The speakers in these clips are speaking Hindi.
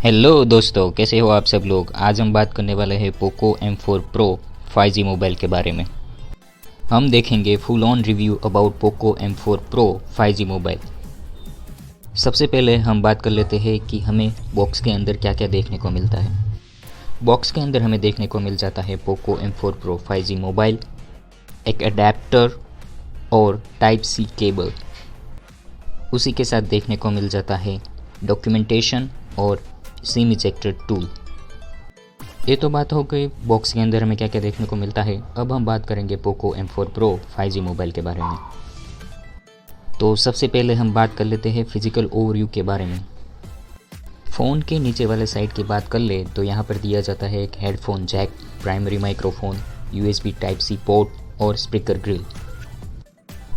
हेलो दोस्तों, कैसे हो आप सब लोग। आज हम बात करने वाले हैं Poco M4 Pro 5G mobile के बारे में। हम देखेंगे full on review about Poco M4 Pro 5G mobile. सबसे पहले हम बात कर लेते हैं कि हमें बॉक्स के अंदर क्या क्या देखने को मिलता है। बॉक्स के अंदर हमें देखने को मिल जाता है Poco M4 Pro 5G mobile, एक अडेप्टर और टाइप सी केबल। उसी के साथ देखने को मिल जाता है डॉक्यूमेंटेशन और सिम इजेक्टर टूल। ये तो बात हो गई बॉक्स के अंदर हमें क्या क्या देखने को मिलता है। अब हम बात करेंगे Poco M4 Pro 5G mobile के बारे में। तो सबसे पहले हम बात कर लेते हैं फिजिकल ओवरव्यू के बारे में। फ़ोन के नीचे वाले साइड की बात कर ले तो यहाँ पर दिया जाता है एक headphone jack, primary microphone, USB type C port और स्पीकर ग्रिल।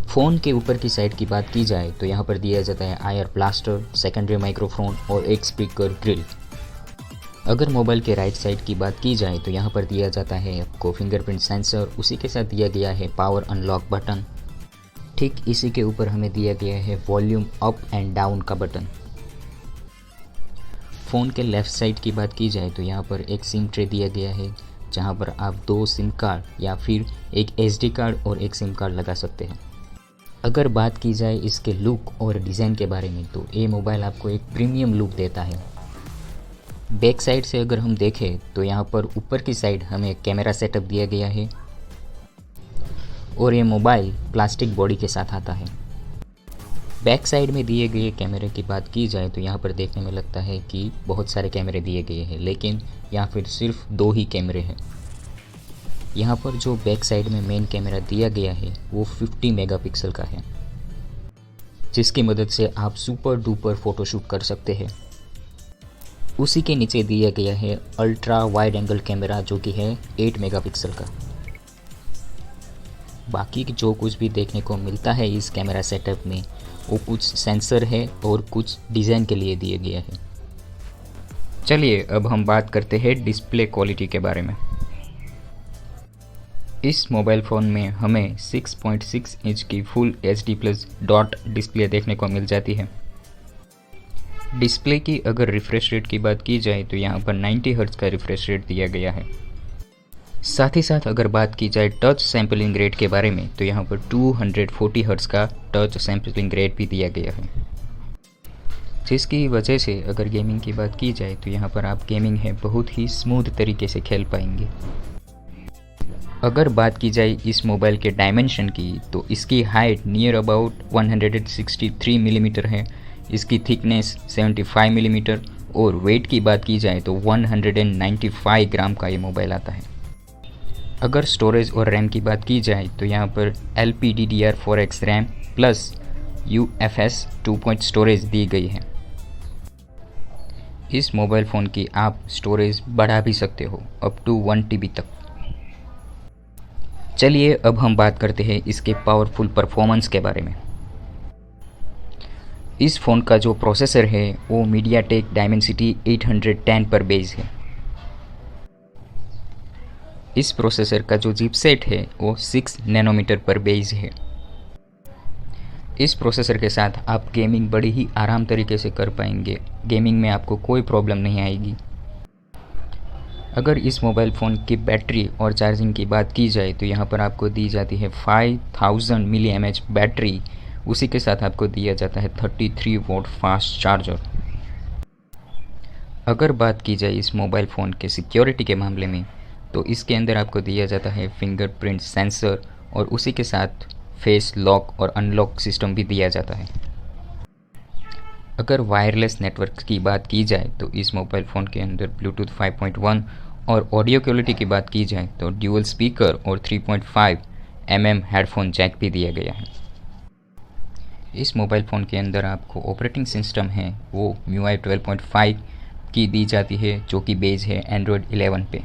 फ़ोन के ऊपर की साइड की बात की जाए तो यहाँ पर दिया जाता है आयर ब्लास्टर, सेकेंडरी माइक्रोफोन और एक स्पीकर ग्रिल। अगर मोबाइल के राइट साइड की बात की जाए तो यहाँ पर दिया जाता है आपको फिंगरप्रिंट सेंसर, उसी के साथ दिया गया है पावर अनलॉक बटन। ठीक इसी के ऊपर हमें दिया गया है वॉल्यूम अप एंड डाउन का बटन। फ़ोन के लेफ़्ट साइड की बात की जाए तो यहाँ पर एक सिम ट्रे दिया गया है, जहाँ पर आप 2 सिम कार्ड या फिर एक SD कार्ड और एक सिम कार्ड लगा सकते हैं। अगर बात की जाए इसके लुक और डिज़ाइन के बारे में तो ये मोबाइल आपको एक प्रीमियम लुक देता है। बैक साइड से अगर हम देखें तो यहाँ पर ऊपर की साइड हमें कैमरा सेटअप दिया गया है और ये मोबाइल प्लास्टिक बॉडी के साथ आता है। बैक साइड में दिए गए कैमरे की बात की जाए तो यहाँ पर देखने में लगता है कि बहुत सारे कैमरे दिए गए हैं, लेकिन यहाँ फिर सिर्फ 2 ही कैमरे हैं। यहाँ पर जो बैक साइड में मेन कैमरा दिया गया है वो 50 मेगापिक्सल का है, जिसकी मदद से आप सुपर डुपर फ़ोटोशूट कर सकते हैं। उसी के नीचे दिया गया है अल्ट्रा वाइड एंगल कैमरा, जो कि है 8 मेगापिक्सल का। बाकी जो कुछ भी देखने को मिलता है इस कैमरा सेटअप में वो कुछ सेंसर है और कुछ डिज़ाइन के लिए दिए गया है। चलिए अब हम बात करते हैं डिस्प्ले क्वालिटी के बारे में। इस मोबाइल फ़ोन में हमें 6.6 इंच की फुल HD+ डॉट डिस्प्ले देखने को मिल जाती है। डिस्प्ले की अगर रिफ्रेश रेट की बात की जाए तो यहाँ पर 90 हर्ट्ज़ का रिफ्रेश रेट दिया गया है। साथ ही साथ अगर बात की जाए टच सैम्पलिंग रेट के बारे में तो यहाँ पर 240 हर्ट्ज़ का टच सैम्पलिंग रेट भी दिया गया है, जिसकी वजह से अगर गेमिंग की बात की जाए तो यहाँ पर आप गेमिंग है बहुत ही स्मूथ तरीके से खेल पाएंगे। अगर बात की जाए इस मोबाइल के डायमेंशन की तो इसकी हाइट नियर अबाउट 163 मिलीमीटर है, इसकी थिकनेस 75 मिलीमीटर और वेट की बात की जाए तो 195 ग्राम का ये मोबाइल आता है। अगर स्टोरेज और रैम की बात की जाए तो यहाँ पर LPDDR4X RAM plus UFS 2 storage दी गई है। इस मोबाइल फ़ोन की आप स्टोरेज बढ़ा भी सकते हो अप टू 1 TB तक। चलिए अब हम बात करते हैं इसके पावरफुल परफॉर्मेंस के बारे में। इस फ़ोन का जो प्रोसेसर है वो मीडियाटेक डायमेंसिटी 810 पर बेस है। इस प्रोसेसर का जो चिपसेट है वो 6 नैनोमीटर पर बेस है। इस प्रोसेसर के साथ आप गेमिंग बड़ी ही आराम तरीके से कर पाएंगे, गेमिंग में आपको कोई प्रॉब्लम नहीं आएगी। अगर इस मोबाइल फ़ोन की बैटरी और चार्जिंग की बात की जाए तो यहाँ पर आपको दी जाती है 5000 mAh बैटरी, उसी के साथ आपको दिया जाता है 33 वोल्ट फास्ट चार्जर। अगर बात की जाए इस मोबाइल फ़ोन के सिक्योरिटी के मामले में तो इसके अंदर आपको दिया जाता है फिंगरप्रिंट सेंसर और उसी के साथ फेस लॉक और अनलॉक सिस्टम भी दिया जाता है। अगर वायरलेस नेटवर्क की बात की जाए तो इस मोबाइल फ़ोन के अंदर ब्लूटूथ 5.1 और ऑडियो क्वालिटी की बात की जाए तो ड्यूअल स्पीकर और 3.5 mm हेडफोन जैक भी दिया गया है। इस मोबाइल फ़ोन के अंदर आपको ऑपरेटिंग सिस्टम है वो MIUI 12.5 की दी जाती है, जो कि बेस है Android 11 पे।